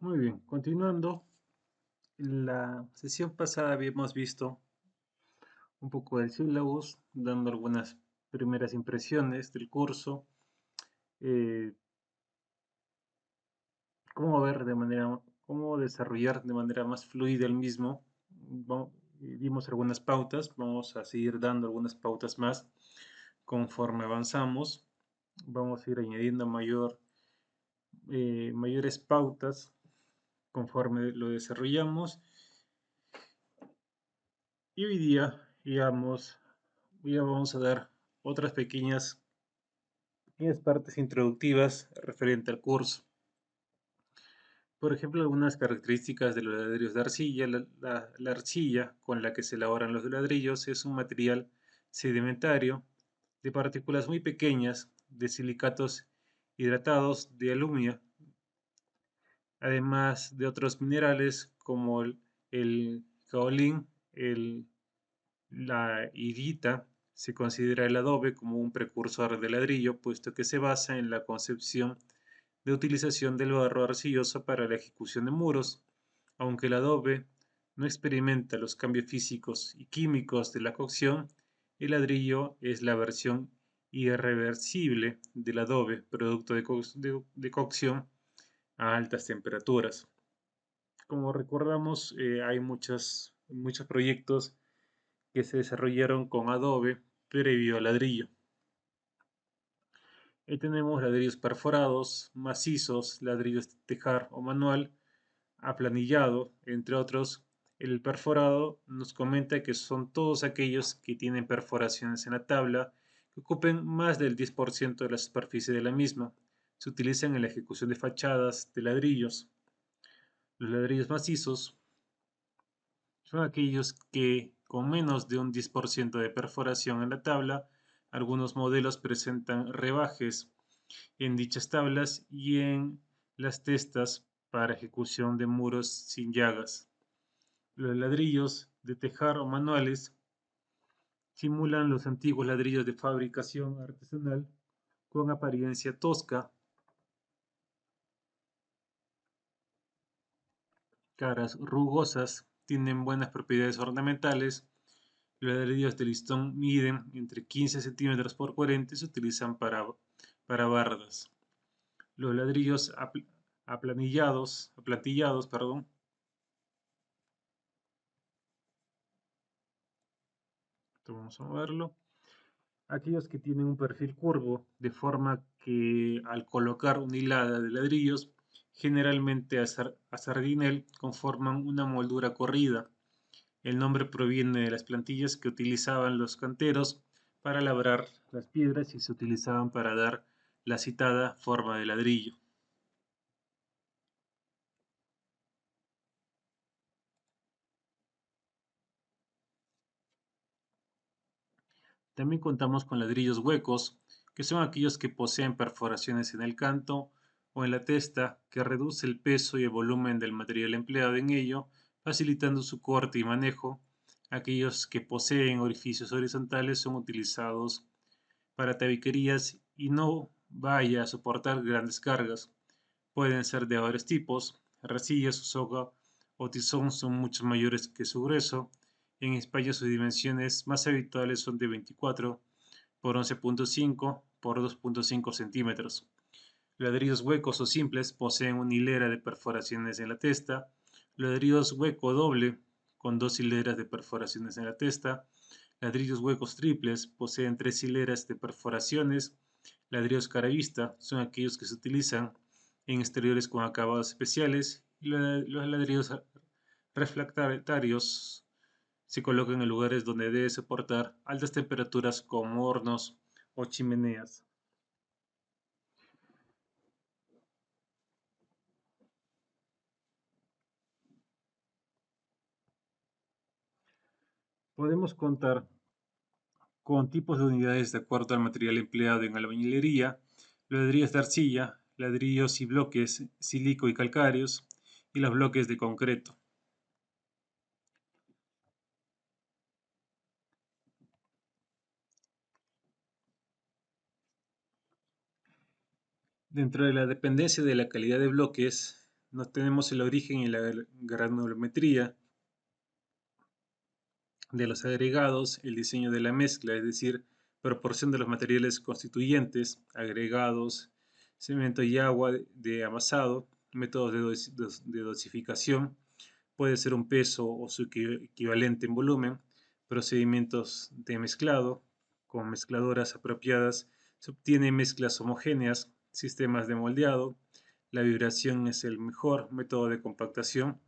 Muy bien, continuando, en la sesión pasada habíamos visto un poco del sílabus, dando algunas primeras impresiones del curso, eh, cómo desarrollar de manera más fluida el mismo. Dimos algunas pautas, vamos a seguir dando algunas pautas más conforme avanzamos. Vamos a ir añadiendo mayores pautas conforme lo desarrollamos. Y hoy día, digamos, ya vamos a dar otras pequeñas partes introductivas referente al curso. Por ejemplo, algunas características de los ladrillos de arcilla. La arcilla con la que se elaboran los ladrillos es un material sedimentario de partículas muy pequeñas de silicatos hidratados de aluminio, además de otros minerales como el caolín, la hirita. Se considera el adobe como un precursor del ladrillo, puesto que se basa en la concepción de utilización del barro arcilloso para la ejecución de muros. Aunque el adobe no experimenta los cambios físicos y químicos de la cocción, el ladrillo es la versión irreversible del adobe, producto de cocción a altas temperaturas. Como recordamos, hay muchos proyectos que se desarrollaron con adobe previo al ladrillo. Ahí tenemos ladrillos perforados, macizos, ladrillos de tejar o manual, aplanillado, entre otros. El perforado nos comenta que son todos aquellos que tienen perforaciones en la tabla que ocupen más del 10% de la superficie de la misma. Se utilizan en la ejecución de fachadas de ladrillos. Los ladrillos macizos son aquellos que, con menos de un 10% de perforación en la tabla, algunos modelos presentan rebajes en dichas tablas y en las testas para ejecución de muros sin llagas. Los ladrillos de tejar o manuales simulan los antiguos ladrillos de fabricación artesanal con apariencia tosca, caras rugosas, tienen buenas propiedades ornamentales. Los ladrillos de listón miden entre 15 centímetros por 40 y se utilizan para bardas. Los ladrillos aplatillados, perdón. Esto vamos a moverlo. Aquellos que tienen un perfil curvo, de forma que al colocar una hilada de ladrillos, generalmente a sardinel, conforman una moldura corrida. El nombre proviene de las plantillas que utilizaban los canteros para labrar las piedras y se utilizaban para dar la citada forma de ladrillo. También contamos con ladrillos huecos, que son aquellos que poseen perforaciones en el canto o en la testa, que reduce el peso y el volumen del material empleado en ello, facilitando su corte y manejo. Aquellos que poseen orificios horizontales son utilizados para tabiquerías y no vaya a soportar grandes cargas. Pueden ser de varios tipos. Arcilla, su soga o tizón son mucho mayores que su grueso. En España sus dimensiones más habituales son de 24 por 11.5 por 2.5 centímetros. Ladrillos huecos o simples poseen una hilera de perforaciones en la testa. Ladrillos hueco doble con dos hileras de perforaciones en la testa. Ladrillos huecos triples poseen tres hileras de perforaciones. Ladrillos cara vista son aquellos que se utilizan en exteriores con acabados especiales. Y los ladrillos refractarios se colocan en lugares donde debe soportar altas temperaturas como hornos o chimeneas. Podemos contar con tipos de unidades de acuerdo al material empleado en albañilería, ladrillos de arcilla, ladrillos y bloques sílico y calcáreos, y los bloques de concreto. Dentro de la dependencia de la calidad de bloques, nos tenemos el origen y la granulometría de los agregados, el diseño de la mezcla, es decir, proporción de los materiales constituyentes, agregados, cemento y agua de amasado, métodos de dosificación, puede ser un peso o su equivalente en volumen, procedimientos de mezclado, con mezcladoras apropiadas se obtienen mezclas homogéneas, sistemas de moldeado, la vibración es el mejor método de compactación,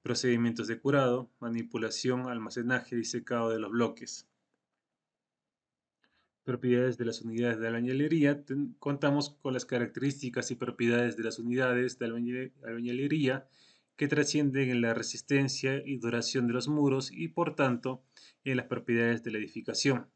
procedimientos de curado, manipulación, almacenaje y secado de los bloques. Propiedades de las unidades de albañilería. Contamos con las características y propiedades de las unidades de albañilería que trascienden en la resistencia y duración de los muros y por tanto en las propiedades de la edificación,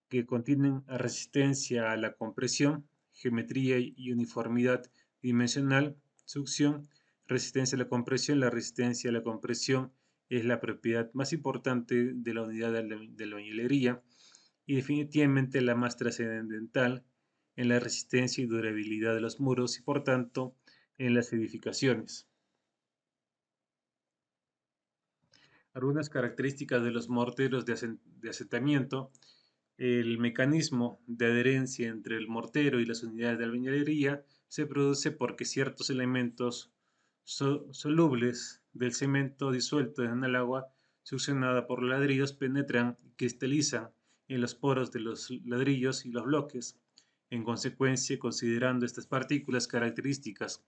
que contienen resistencia a la compresión, geometría y uniformidad dimensional, succión, resistencia a la compresión. La resistencia a la compresión es la propiedad más importante de la unidad de albañilería y definitivamente la más trascendental en la resistencia y durabilidad de los muros y por tanto en las edificaciones. Algunas características de los morteros de asentamiento. El mecanismo de adherencia entre el mortero y las unidades de albañilería se produce porque ciertos elementos solubles del cemento disuelto en el agua succionada por los ladrillos penetran y cristalizan en los poros de los ladrillos y los bloques. En consecuencia, considerando estas partículas características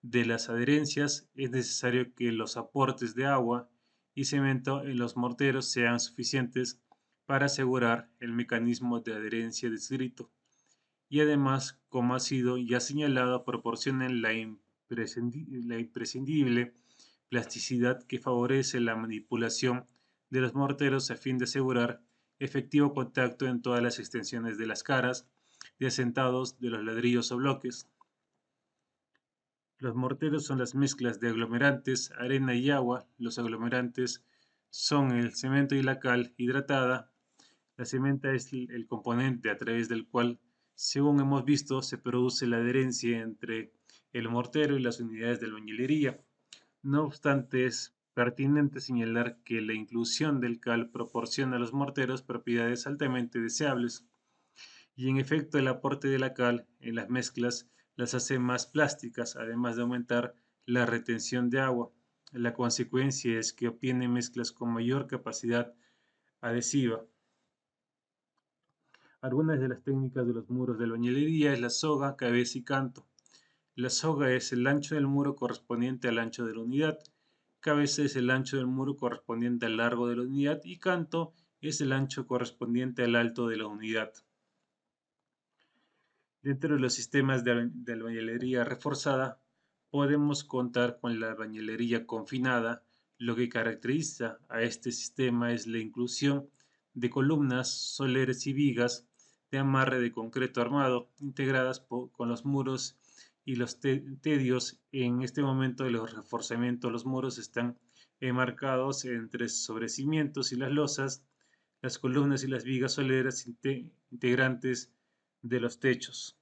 de las adherencias, es necesario que los aportes de agua y cemento en los morteros sean suficientes para asegurar el mecanismo de adherencia descrito y además, como ha sido ya señalado, proporcionan la imprescindible plasticidad que favorece la manipulación de los morteros a fin de asegurar efectivo contacto en todas las extensiones de las caras de asentados de los ladrillos o bloques. Los morteros son las mezclas de aglomerantes, arena y agua. Los aglomerantes son el cemento y la cal hidratada. La cementa es el componente a través del cual, según hemos visto, se produce la adherencia entre el mortero y las unidades de albañilería. No obstante, es pertinente señalar que la inclusión del cal proporciona a los morteros propiedades altamente deseables y en efecto el aporte de la cal en las mezclas las hace más plásticas, además de aumentar la retención de agua. La consecuencia es que obtiene mezclas con mayor capacidad adhesiva. Algunas de las técnicas de los muros de albañilería es la soga, cabeza y canto. La soga es el ancho del muro correspondiente al ancho de la unidad. Cabeza es el ancho del muro correspondiente al largo de la unidad y canto es el ancho correspondiente al alto de la unidad. Dentro de los sistemas de albañilería reforzada, podemos contar con la albañilería confinada. Lo que caracteriza a este sistema es la inclusión de columnas, soleres y vigas de amarre de concreto armado, integradas con los muros y los tedios. En este momento de los reforzamientos, los muros están enmarcados entre sobre cimientos y las losas, las columnas y las vigas soleras integrantes de los techos.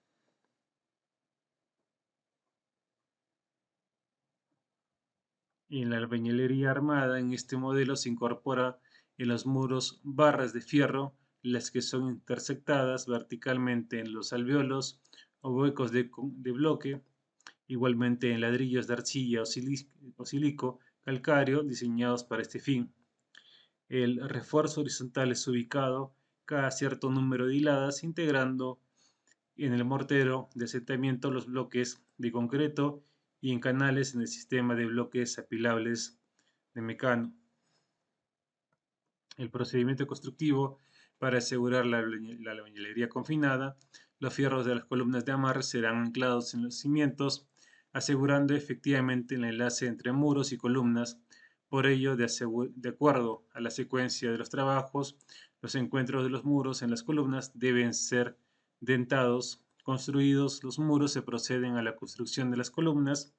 En la albañilería armada, en este modelo se incorpora en los muros barras de fierro, las que son intersectadas verticalmente en los alveolos o huecos de bloque, igualmente en ladrillos de arcilla o silico calcáreo diseñados para este fin. El refuerzo horizontal es ubicado cada cierto número de hiladas, integrando en el mortero de asentamiento los bloques de concreto y en canales en el sistema de bloques apilables de Mecano. El procedimiento constructivo para asegurar la albañilería confinada. Los fierros de las columnas de amarre serán anclados en los cimientos, asegurando efectivamente el enlace entre muros y columnas. Por ello, de acuerdo a la secuencia de los trabajos, los encuentros de los muros en las columnas deben ser dentados. Construidos los muros, se proceden a la construcción de las columnas,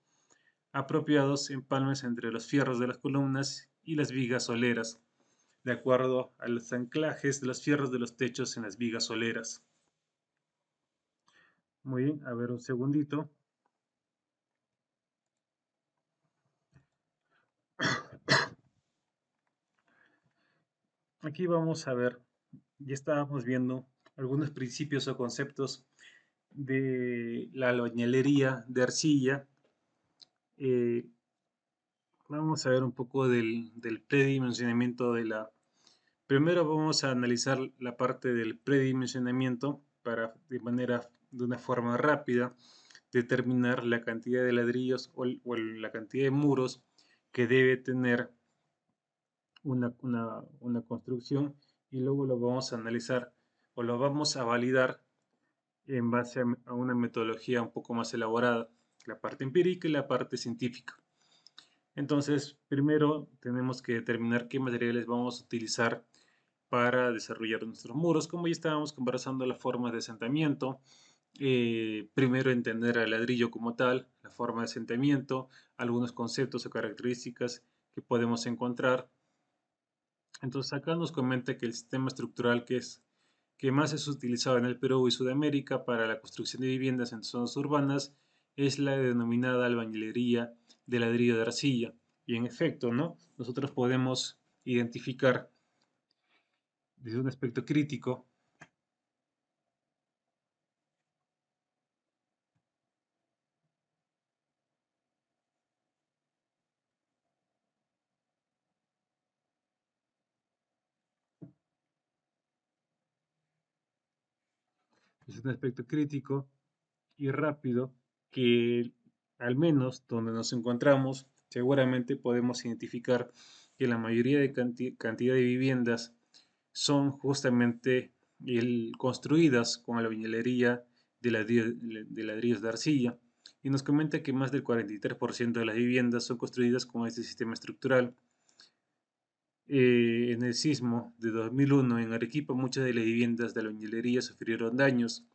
apropiados empalmes entre los fierros de las columnas y las vigas soleras, de acuerdo a los anclajes de los fierros de los techos en las vigas soleras. Muy bien, a ver un segundito. Aquí vamos a ver, ya estábamos viendo algunos principios o conceptos de la albañilería de arcilla. Eh, Vamos a ver un poco del predimensionamiento de la... Primero vamos a analizar la parte del predimensionamiento para de una forma rápida, determinar la cantidad de ladrillos o la cantidad de muros que debe tener una construcción, y luego lo vamos a analizar o lo vamos a validar en base a una metodología un poco más elaborada, la parte empírica y la parte científica. Entonces, primero tenemos que determinar qué materiales vamos a utilizar para desarrollar nuestros muros. Como ya estábamos conversando, las formas de asentamiento. Primero entender al ladrillo como tal, la forma de asentamiento, algunos conceptos o características que podemos encontrar. Entonces acá nos comenta que el sistema estructural que más es utilizado en el Perú y Sudamérica para la construcción de viviendas en zonas urbanas es la denominada albañilería de ladrillo de arcilla. Y en efecto, ¿no? Nosotros podemos identificar desde un aspecto crítico, y rápido, que al menos donde nos encontramos, seguramente podemos identificar que la mayoría de cantidad de viviendas son justamente construidas con albañilería de ladrillos de arcilla. Y nos comenta que más del 43% de las viviendas son construidas con este sistema estructural. En el sismo de 2001 en Arequipa, muchas de las viviendas de albañilería sufrieron daños.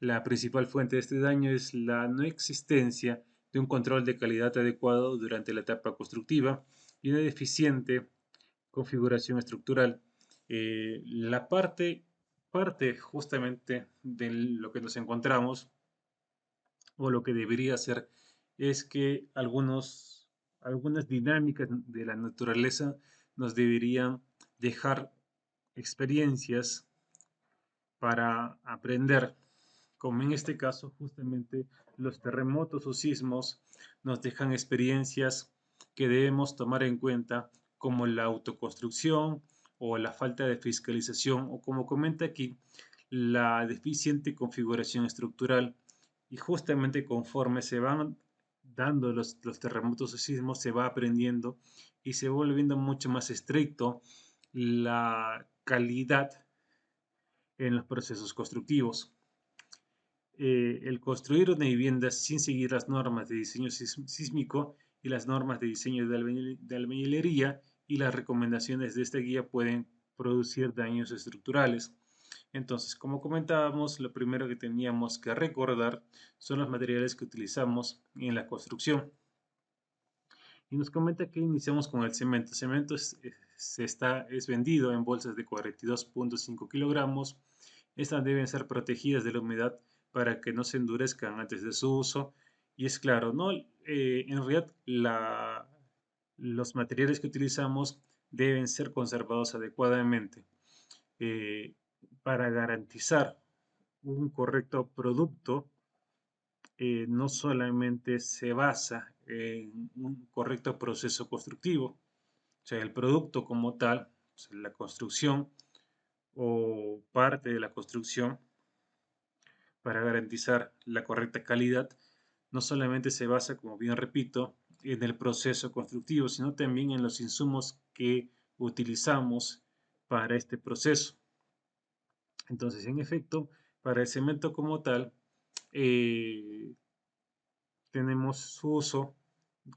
La principal fuente de este daño es la no existencia de un control de calidad adecuado durante la etapa constructiva y una deficiente configuración estructural. Parte justamente de lo que nos encontramos o lo que debería ser es que algunas dinámicas de la naturaleza nos deberían dejar experiencias para aprender, como en este caso justamente los terremotos o sismos nos dejan experiencias que debemos tomar en cuenta, como la autoconstrucción o la falta de fiscalización, o como comenta aquí, la deficiente configuración estructural. Y justamente conforme se van dando los terremotos o sismos, se va aprendiendo y se va volviendo mucho más estricto la calidad en los procesos constructivos. El construir una vivienda sin seguir las normas de diseño sísmico y las normas de diseño de albañilería y las recomendaciones de esta guía pueden producir daños estructurales. Entonces, como comentábamos, lo primero que teníamos que recordar son los materiales que utilizamos en la construcción. Y nos comenta que iniciamos con el cemento. El cemento es vendido en bolsas de 42.5 kilogramos. Estas deben ser protegidas de la humedad para que no se endurezcan antes de su uso. Y es claro, ¿no? En realidad los materiales que utilizamos deben ser conservados adecuadamente eh, para garantizar un correcto producto. No solamente se basa en un correcto proceso constructivo, o sea, el producto como tal, o sea, la construcción o parte de la construcción, para garantizar la correcta calidad, no solamente se basa, como bien repito, en el proceso constructivo, sino también en los insumos que utilizamos para este proceso. Entonces, en efecto, para el cemento como tal, eh, tenemos su uso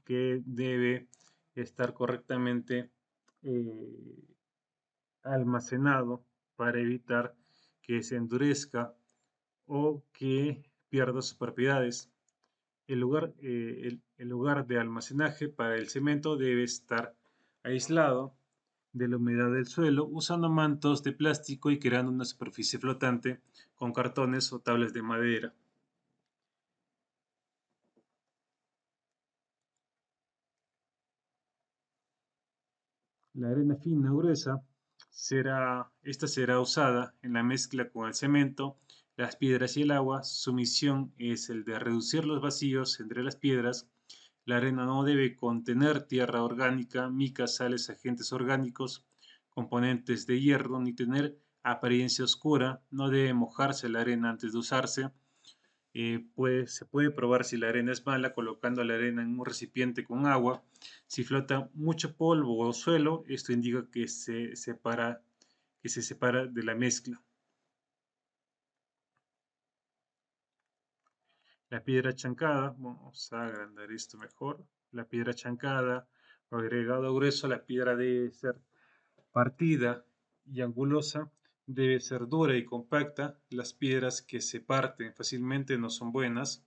que debe estar correctamente eh, almacenado para evitar que se endurezca o que pierda sus propiedades. El lugar de almacenaje para el cemento debe estar aislado de la humedad del suelo, usando mantos de plástico y creando una superficie flotante con cartones o tablas de madera. La arena fina o gruesa Esta será usada en la mezcla con el cemento, las piedras y el agua. Su misión es el de reducir los vacíos entre las piedras. La arena no debe contener tierra orgánica, micas, sales, agentes orgánicos, componentes de hierro, ni tener apariencia oscura. No debe mojarse la arena antes de usarse. Se puede probar si la arena es mala colocando la arena en un recipiente con agua. Si flota mucho polvo o suelo, esto indica que se separa de la mezcla. La piedra chancada, vamos a agrandar esto mejor. La piedra chancada o agregado grueso, la piedra debe ser partida y angulosa, debe ser dura y compacta. Las piedras que se parten fácilmente no son buenas.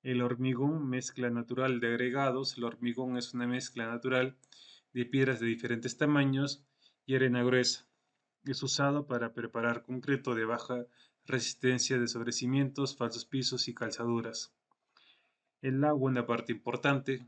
El hormigón, mezcla natural de agregados. El hormigón es una mezcla natural de piedras de diferentes tamaños y arena gruesa. Es usado para preparar concreto de baja resistencia de sobrecimientos, falsos pisos y calzaduras. El agua, una parte importante,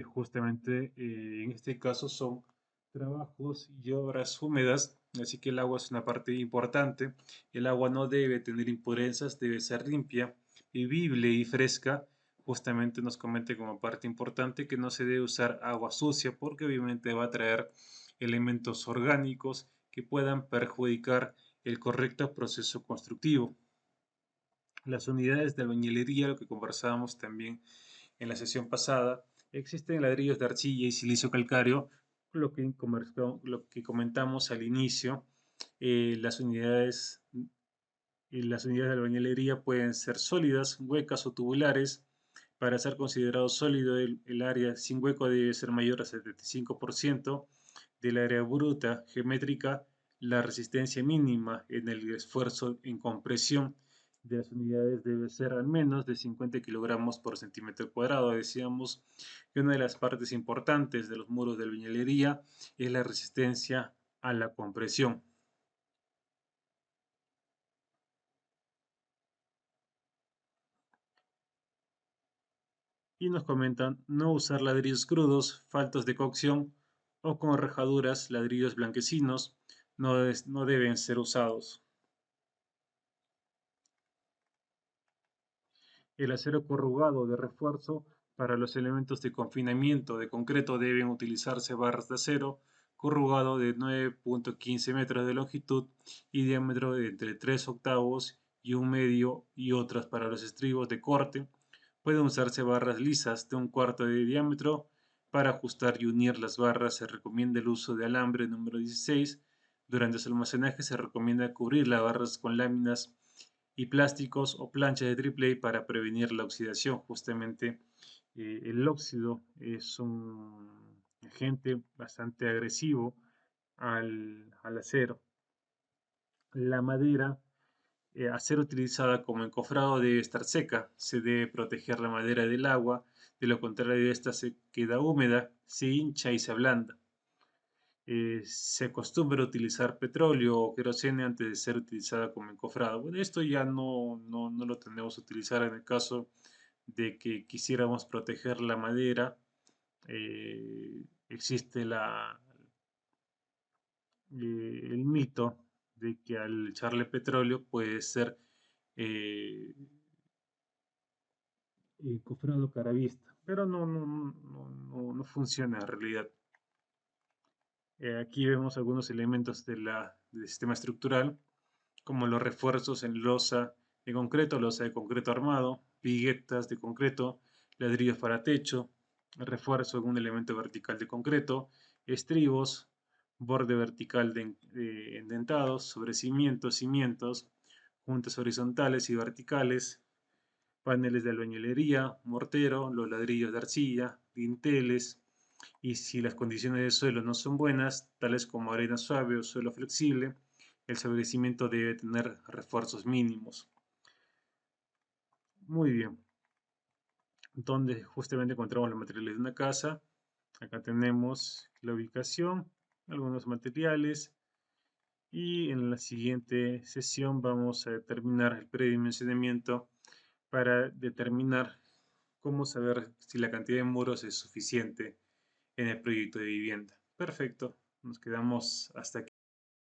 justamente en este caso son trabajos y obras húmedas, así que el agua es una parte importante. El agua no debe tener impurezas, debe ser limpia, bebible y fresca. Justamente nos comenta como parte importante que no se debe usar agua sucia porque obviamente va a traer elementos orgánicos que puedan perjudicar el correcto proceso constructivo. Las unidades de albañilería, lo que conversábamos también en la sesión pasada, existen ladrillos de arcilla y silicio calcáreo, lo que comentamos al inicio. Las unidades de albañilería pueden ser sólidas, huecas o tubulares. Para ser considerado sólido, el área sin hueco debe ser mayor al 75% del área bruta geométrica. La resistencia mínima en el esfuerzo en compresión de las unidades debe ser al menos de 50 kilogramos por centímetro cuadrado. Decíamos que una de las partes importantes de los muros de albañilería es la resistencia a la compresión. Y nos comentan no usar ladrillos crudos, faltos de cocción o con rajaduras, ladrillos blanquecinos no deben ser usados. El acero corrugado de refuerzo para los elementos de confinamiento de concreto deben utilizarse barras de acero corrugado de 9.15 metros de longitud y diámetro de entre 3 octavos y un medio y otras para los estribos de corte. Pueden usarse barras lisas de un cuarto de diámetro. Para ajustar y unir las barras se recomienda el uso de alambre número 16. Durante su almacenaje se recomienda cubrir las barras con láminas y plásticos o planchas de triple A para prevenir la oxidación. Justamente el óxido es un agente bastante agresivo al acero. La madera a ser utilizada como encofrado debe estar seca. Se debe proteger la madera del agua, de lo contrario esta se queda húmeda, se hincha y se ablanda. Se acostumbra a utilizar petróleo o querosene antes de ser utilizada como encofrado. Bueno, esto ya no lo tenemos que utilizar en el caso de que quisiéramos proteger la madera. Existe el mito de que al echarle petróleo puede ser eh, encofrado cara vista, pero no funciona en realidad. Aquí vemos algunos elementos del sistema estructural, como los refuerzos en losa de concreto armado, viguetas de concreto, ladrillos para techo, refuerzo en un elemento vertical de concreto, estribos, borde vertical de endentados, sobre cimientos, juntas horizontales y verticales, paneles de albañilería, mortero, los ladrillos de arcilla, dinteles, y si las condiciones de suelo no son buenas, tales como arena suave o suelo flexible, el sobrecimiento debe tener refuerzos mínimos. Muy bien, donde justamente encontramos los materiales de una casa. Acá tenemos la ubicación, algunos materiales y en la siguiente sesión vamos a determinar el predimensionamiento para determinar cómo saber si la cantidad de muros es suficiente en el proyecto de vivienda. Perfecto. Nos quedamos hasta aquí.